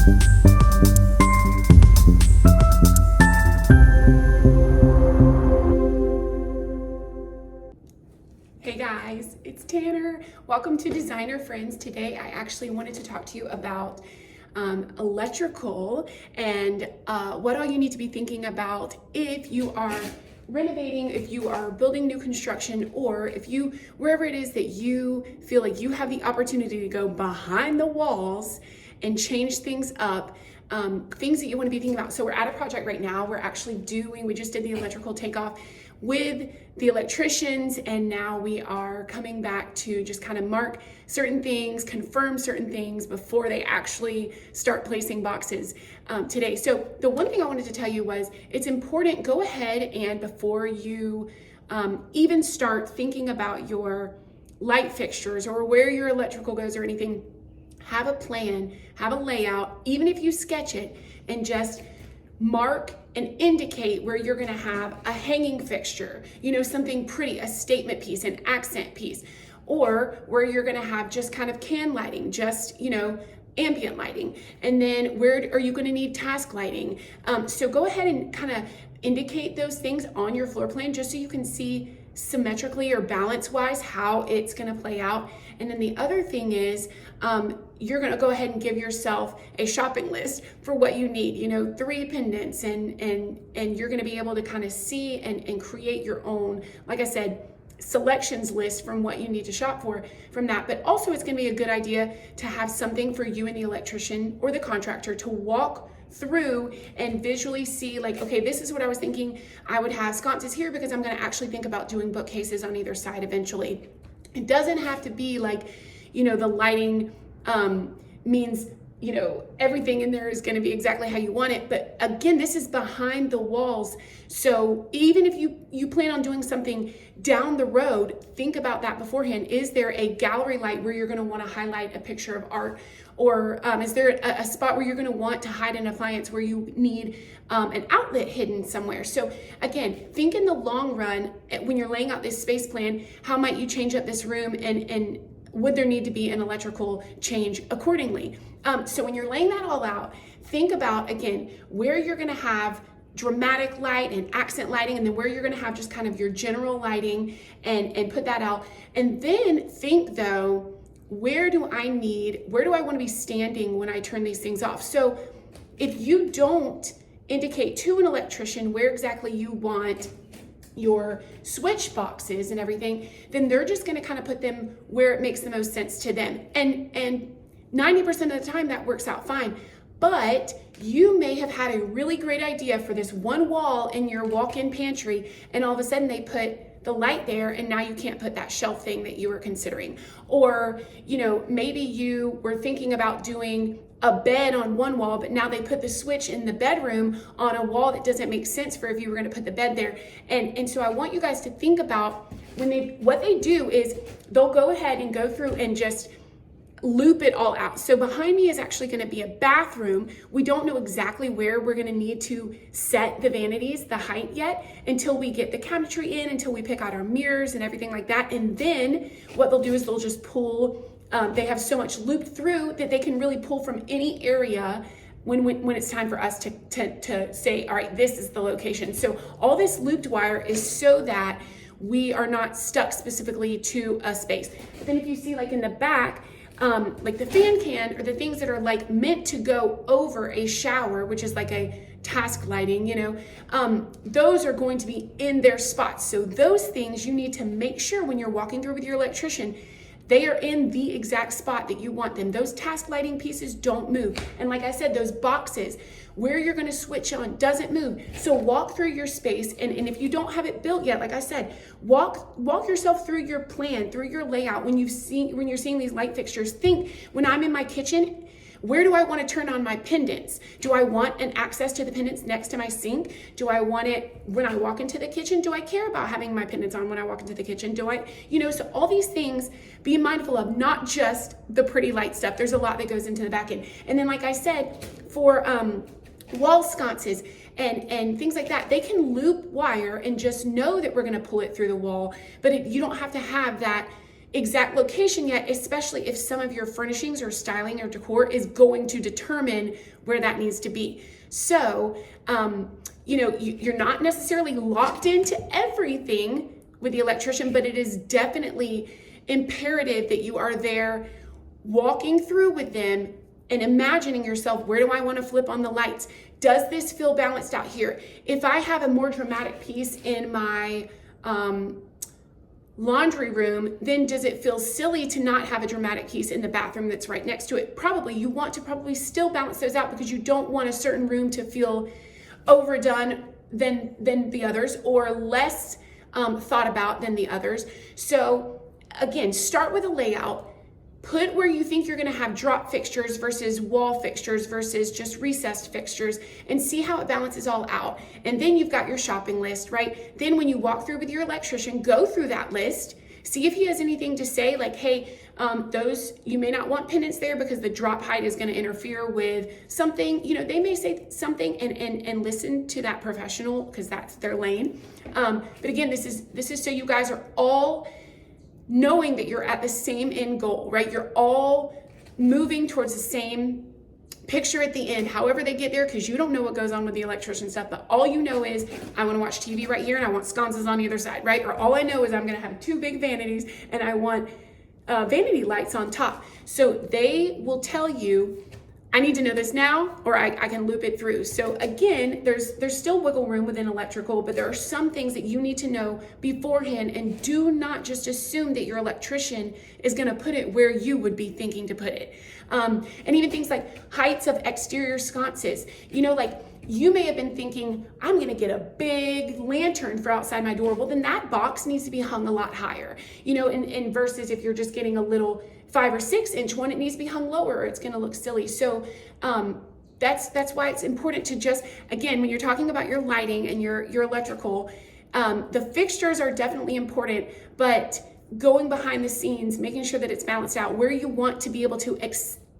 Hey guys, it's Tanner. Welcome to Designer Friends. Today I actually wanted to talk to you about electrical and what all you need to be thinking about if you are renovating, if you are building new construction, or if you, wherever it is that you feel like you have the opportunity to go behind the walls and change things up. Things that you want to be thinking about. So we're at a project right now. We just did the electrical takeoff with the electricians, and now we are coming back to just kind of mark certain things, confirm certain things before they actually start placing boxes today. So the one thing I wanted to tell you was it's important, go ahead and before you even start thinking about your light fixtures or where your electrical goes or anything, have a plan, have a layout, even if you sketch it, and just mark and indicate where you're gonna have a hanging fixture, something pretty, a statement piece, an accent piece, or where you're gonna have just kind of can lighting, just, ambient lighting. And then where are you gonna need task lighting? So go ahead and kind of indicate those things on your floor plan just so you can see symmetrically or balance-wise how it's gonna play out. And then the other thing is, you're gonna go ahead and give yourself a shopping list for what you need, 3 pendants, and you're gonna be able to kind of see and create your own, like I said, selections list from what you need to shop for from that. But also it's gonna be a good idea to have something for you and the electrician or the contractor to walk through and visually see, like, okay, this is what I was thinking I would have sconces here because I'm going to actually think about doing bookcases on either side eventually. It doesn't have to be like, the lighting means, everything in there is going to be exactly how you want it. But again, this is behind the walls. So even if you plan on doing something down the road, think about that beforehand. Is there a gallery light where you're going to want to highlight a picture of art? Or is there a spot where you're going to want to hide an appliance where you need an outlet hidden somewhere? So again, think in the long run when you're laying out this space plan, how might you change up this room, and would there need to be an electrical change accordingly? So when you're laying that all out, think about, again, where you're going to have dramatic light and accent lighting, and then where you're going to have just kind of your general lighting, and put that out. And then think, though, where do I want to be standing when I turn these things off? So if you don't indicate to an electrician where exactly you want your switch boxes and everything, then they're just going to kind of put them where it makes the most sense to them. And 90% of the time that works out fine. But you may have had a really great idea for this one wall in your walk-in pantry, and all of a sudden they put the light there, and now you can't put that shelf thing that you were considering. Or, maybe you were thinking about doing a bed on one wall, but now they put the switch in the bedroom on a wall that doesn't make sense for if you were going to put the bed there. And so I want you guys to think about what they do is they'll go ahead and go through and just loop it all out. So behind me is actually going to be a bathroom. We don't know exactly where we're going to need to set the vanities, the height yet, until we get the cabinetry in, until we pick out our mirrors and everything like that. And then what they'll do is they'll just pull, they have so much looped through that they can really pull from any area when it's time for us to say, all right, this is the location. So all this looped wire is so that we are not stuck specifically to a space. But then if you see, like in the back, like the fan can, or the things that are like meant to go over a shower, which is like a task lighting, those are going to be in their spots. So those things you need to make sure when you're walking through with your electrician, they are in the exact spot that you want them. Those task lighting pieces don't move. And like I said, those boxes where you're going to switch on doesn't move. So walk through your space, and if you don't have it built yet, like I said, walk yourself through your plan, through your layout. When you're seeing these light fixtures, think, when I'm in my kitchen, where do I want to turn on my pendants? Do I want an access to the pendants next to my sink? Do I want it when I walk into the kitchen? Do I care about having my pendants on when I walk into the kitchen? So all these things, be mindful of, not just the pretty light stuff. There's a lot that goes into the back end. And then, like I said, for wall sconces and things like that, they can loop wire and just know that we're going to pull it through the wall, but you don't have to have that exact location yet, especially if some of your furnishings or styling or decor is going to determine where that needs to be. So, you're not necessarily locked into everything with the electrician, but it is definitely imperative that you are there walking through with them and imagining yourself, where do I want to flip on the lights? Does this feel balanced out here? If I have a more dramatic piece in my laundry room, then does it feel silly to not have a dramatic piece in the bathroom that's right next to it? Probably. You want to probably still balance those out because you don't want a certain room to feel overdone than the others, or less thought about than the others. So again, start with a layout. Put where you think you're going to have drop fixtures versus wall fixtures versus just recessed fixtures, and see how it balances all out. And then you've got your shopping list, right? Then when you walk through with your electrician, go through that list, see if he has anything to say, like, hey, those, you may not want pendants there because the drop height is going to interfere with something. They may say something, and listen to that professional because that's their lane. But again, this is so you guys are all knowing that you're at the same end goal, right? You're all moving towards the same picture at the end, however they get there, because you don't know what goes on with the electrician stuff, but all you know is, I want to watch TV right here and I want sconces on either side, right? Or all I know is I'm going to have 2 big vanities and I want vanity lights on top. So they will tell you, I need to know this now, or I can loop it through. So again, there's still wiggle room within electrical, but there are some things that you need to know beforehand, and do not just assume that your electrician is gonna put it where you would be thinking to put it. And even things like heights of exterior sconces. You may have been thinking, I'm gonna get a big lantern for outside my door. Well, then that box needs to be hung a lot higher. In versus if you're just getting a little 5 or 6 inch one, it needs to be hung lower or it's gonna look silly. So that's why it's important to just, again, when you're talking about your lighting and your electrical, the fixtures are definitely important, but going behind the scenes, making sure that it's balanced out, where you want to be able to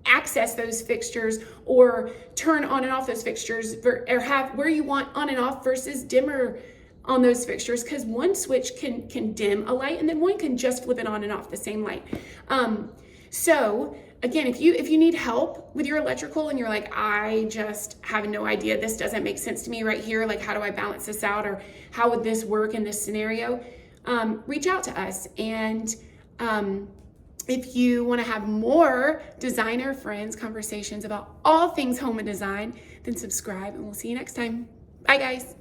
access those fixtures or turn on and off those fixtures, or have where you want on and off versus dimmer on those fixtures, because one switch can dim a light and then one can just flip it on and off the same light. So again, if you need help with your electrical and you're like, I just have no idea, this doesn't make sense to me right here, like how do I balance this out, or how would this work in this scenario, reach out to us. And if you want to have more designer friends conversations about all things home and design, then subscribe, and we'll see you next time. Bye guys.